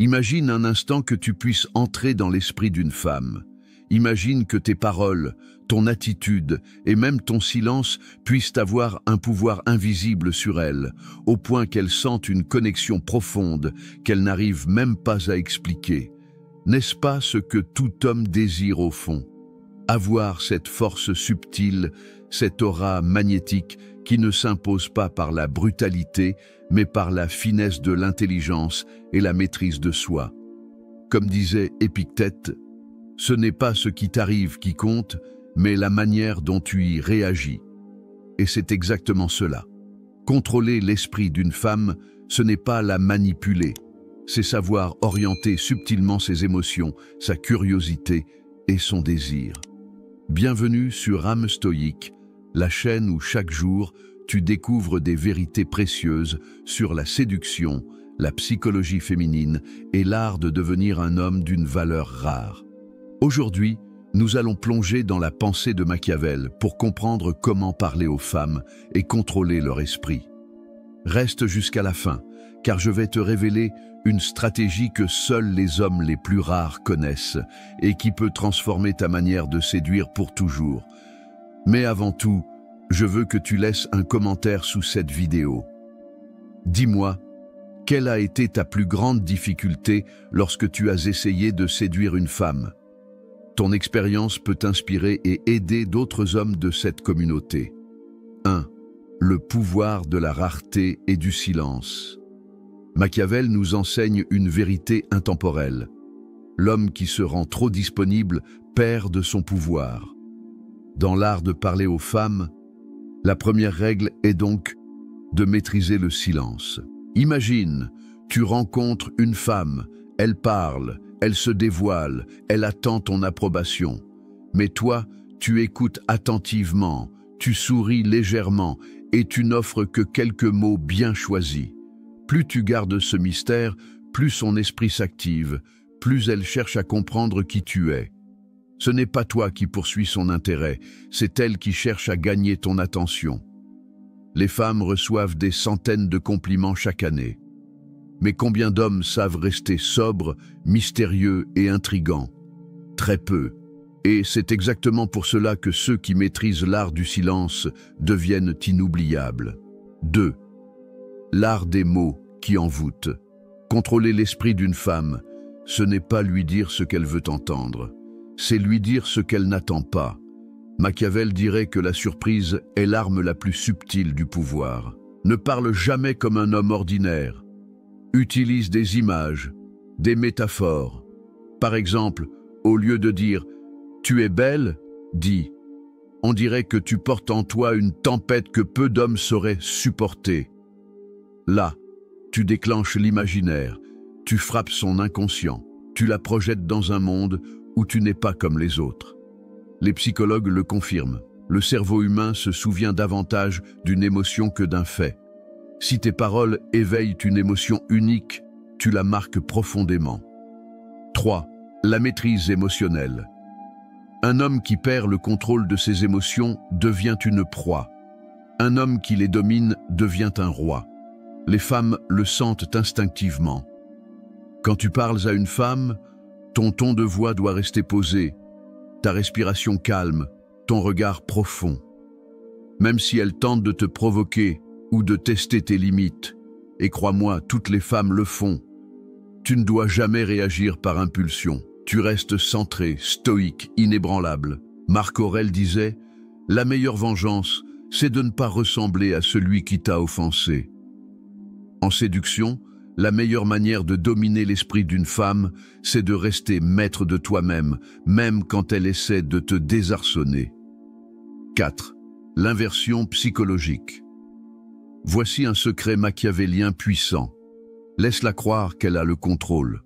Imagine un instant que tu puisses entrer dans l'esprit d'une femme. Imagine que tes paroles, ton attitude et même ton silence puissent avoir un pouvoir invisible sur elle, au point qu'elle sente une connexion profonde qu'elle n'arrive même pas à expliquer. N'est-ce pas ce que tout homme désire au fond? Avoir cette force subtile, cette aura magnétique qui ne s'impose pas par la brutalité, mais par la finesse de l'intelligence et la maîtrise de soi. Comme disait Épictète, ce n'est pas ce qui t'arrive qui compte, mais la manière dont tu y réagis. Et c'est exactement cela. Contrôler l'esprit d'une femme, ce n'est pas la manipuler, c'est savoir orienter subtilement ses émotions, sa curiosité et son désir. Bienvenue sur Âme Stoïque, la chaîne où chaque jour, tu découvres des vérités précieuses sur la séduction, la psychologie féminine et l'art de devenir un homme d'une valeur rare. Aujourd'hui, nous allons plonger dans la pensée de Machiavel pour comprendre comment parler aux femmes et contrôler leur esprit. Reste jusqu'à la fin, car je vais te révéler une stratégie que seuls les hommes les plus rares connaissent et qui peut transformer ta manière de séduire pour toujours. Mais avant tout, je veux que tu laisses un commentaire sous cette vidéo. Dis-moi, quelle a été ta plus grande difficulté lorsque tu as essayé de séduire une femme? Ton expérience peut inspirer et aider d'autres hommes de cette communauté. 1. Le pouvoir de la rareté et du silence. Machiavel nous enseigne une vérité intemporelle. L'homme qui se rend trop disponible perd de son pouvoir. Dans l'art de parler aux femmes, la première règle est donc de maîtriser le silence. Imagine, tu rencontres une femme, elle parle, elle se dévoile, elle attend ton approbation. Mais toi, tu écoutes attentivement, tu souris légèrement et tu n'offres que quelques mots bien choisis. Plus tu gardes ce mystère, plus son esprit s'active, plus elle cherche à comprendre qui tu es. Ce n'est pas toi qui poursuis son intérêt, c'est elle qui cherche à gagner ton attention. Les femmes reçoivent des centaines de compliments chaque année. Mais combien d'hommes savent rester sobres, mystérieux et intrigants? Très peu. Et c'est exactement pour cela que ceux qui maîtrisent l'art du silence deviennent inoubliables. 2. L'art des mots qui envoûte. Contrôler l'esprit d'une femme, ce n'est pas lui dire ce qu'elle veut entendre. C'est lui dire ce qu'elle n'attend pas. Machiavel dirait que la surprise est l'arme la plus subtile du pouvoir. Ne parle jamais comme un homme ordinaire. Utilise des images, des métaphores. Par exemple, au lieu de dire « tu es belle », dis « on dirait que tu portes en toi une tempête que peu d'hommes sauraient supporter ». Là, tu déclenches l'imaginaire, tu frappes son inconscient, tu la projettes dans un monde où tu n'es pas comme les autres. Les psychologues le confirment. Le cerveau humain se souvient davantage d'une émotion que d'un fait. Si tes paroles éveillent une émotion unique, tu la marques profondément. 3. La maîtrise émotionnelle. Un homme qui perd le contrôle de ses émotions devient une proie. Un homme qui les domine devient un roi. Les femmes le sentent instinctivement. Quand tu parles à une femme, ton ton de voix doit rester posé, ta respiration calme, ton regard profond. Même si elle tente de te provoquer ou de tester tes limites, et crois-moi, toutes les femmes le font, tu ne dois jamais réagir par impulsion. Tu restes centré, stoïque, inébranlable. Marc Aurèle disait « La meilleure vengeance, c'est de ne pas ressembler à celui qui t'a offensé. » En séduction, la meilleure manière de dominer l'esprit d'une femme, c'est de rester maître de toi-même, même quand elle essaie de te désarçonner. 4. L'inversion psychologique. Voici un secret machiavélien puissant. Laisse-la croire qu'elle a le contrôle.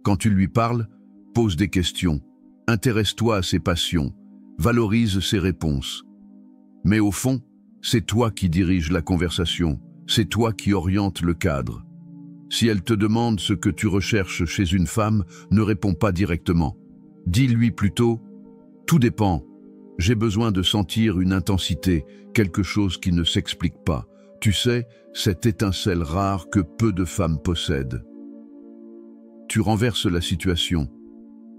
Quand tu lui parles, pose des questions, intéresse-toi à ses passions, valorise ses réponses. Mais au fond, c'est toi qui diriges la conversation, c'est toi qui orientes le cadre. Si elle te demande ce que tu recherches chez une femme, ne réponds pas directement. Dis-lui plutôt « Tout dépend. J'ai besoin de sentir une intensité, quelque chose qui ne s'explique pas. Tu sais, cette étincelle rare que peu de femmes possèdent. » tu renverses la situation.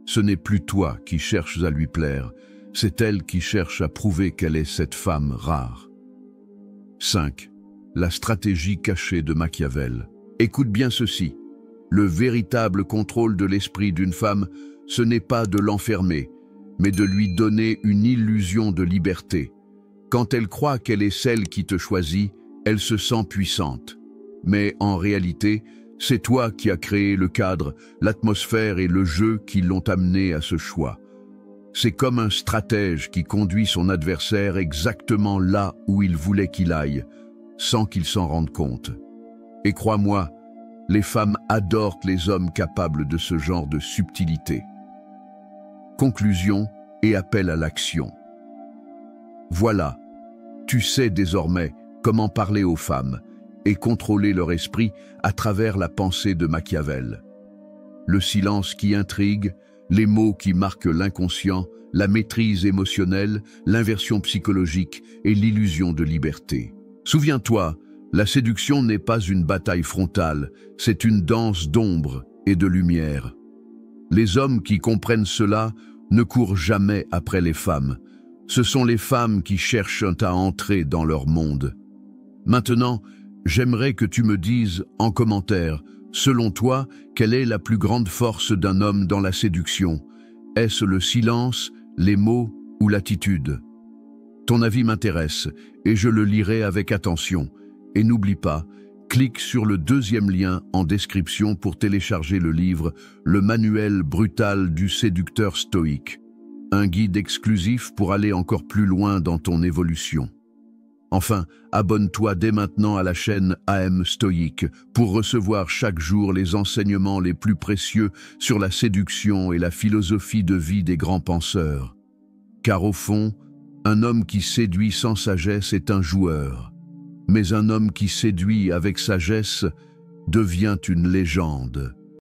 Ce n'est plus toi qui cherches à lui plaire, c'est elle qui cherche à prouver qu'elle est cette femme rare. 5. La stratégie cachée de Machiavel. Écoute bien ceci. Le véritable contrôle de l'esprit d'une femme, ce n'est pas de l'enfermer, mais de lui donner une illusion de liberté. Quand elle croit qu'elle est celle qui te choisit, elle se sent puissante. Mais en réalité, c'est toi qui as créé le cadre, l'atmosphère et le jeu qui l'ont amené à ce choix. C'est comme un stratège qui conduit son adversaire exactement là où il voulait qu'il aille, sans qu'il s'en rende compte. Et crois-moi, les femmes adorent les hommes capables de ce genre de subtilité. Conclusion et appel à l'action. Voilà, tu sais désormais comment parler aux femmes et contrôler leur esprit à travers la pensée de Machiavel. Le silence qui intrigue, les mots qui marquent l'inconscient, la maîtrise émotionnelle, l'inversion psychologique et l'illusion de liberté. Souviens-toi, la séduction n'est pas une bataille frontale, c'est une danse d'ombre et de lumière. Les hommes qui comprennent cela ne courent jamais après les femmes. Ce sont les femmes qui cherchent à entrer dans leur monde. Maintenant, j'aimerais que tu me dises en commentaire, selon toi, quelle est la plus grande force d'un homme dans la séduction? Est-ce le silence, les mots ou l'attitude? Ton avis m'intéresse et je le lirai avec attention. Et n'oublie pas, clique sur le deuxième lien en description pour télécharger le livre « Le manuel brutal du séducteur stoïque », un guide exclusif pour aller encore plus loin dans ton évolution. Enfin, abonne-toi dès maintenant à la chaîne AM Stoïque pour recevoir chaque jour les enseignements les plus précieux sur la séduction et la philosophie de vie des grands penseurs. Car au fond, un homme qui séduit sans sagesse est un joueur, mais un homme qui séduit avec sagesse devient une légende.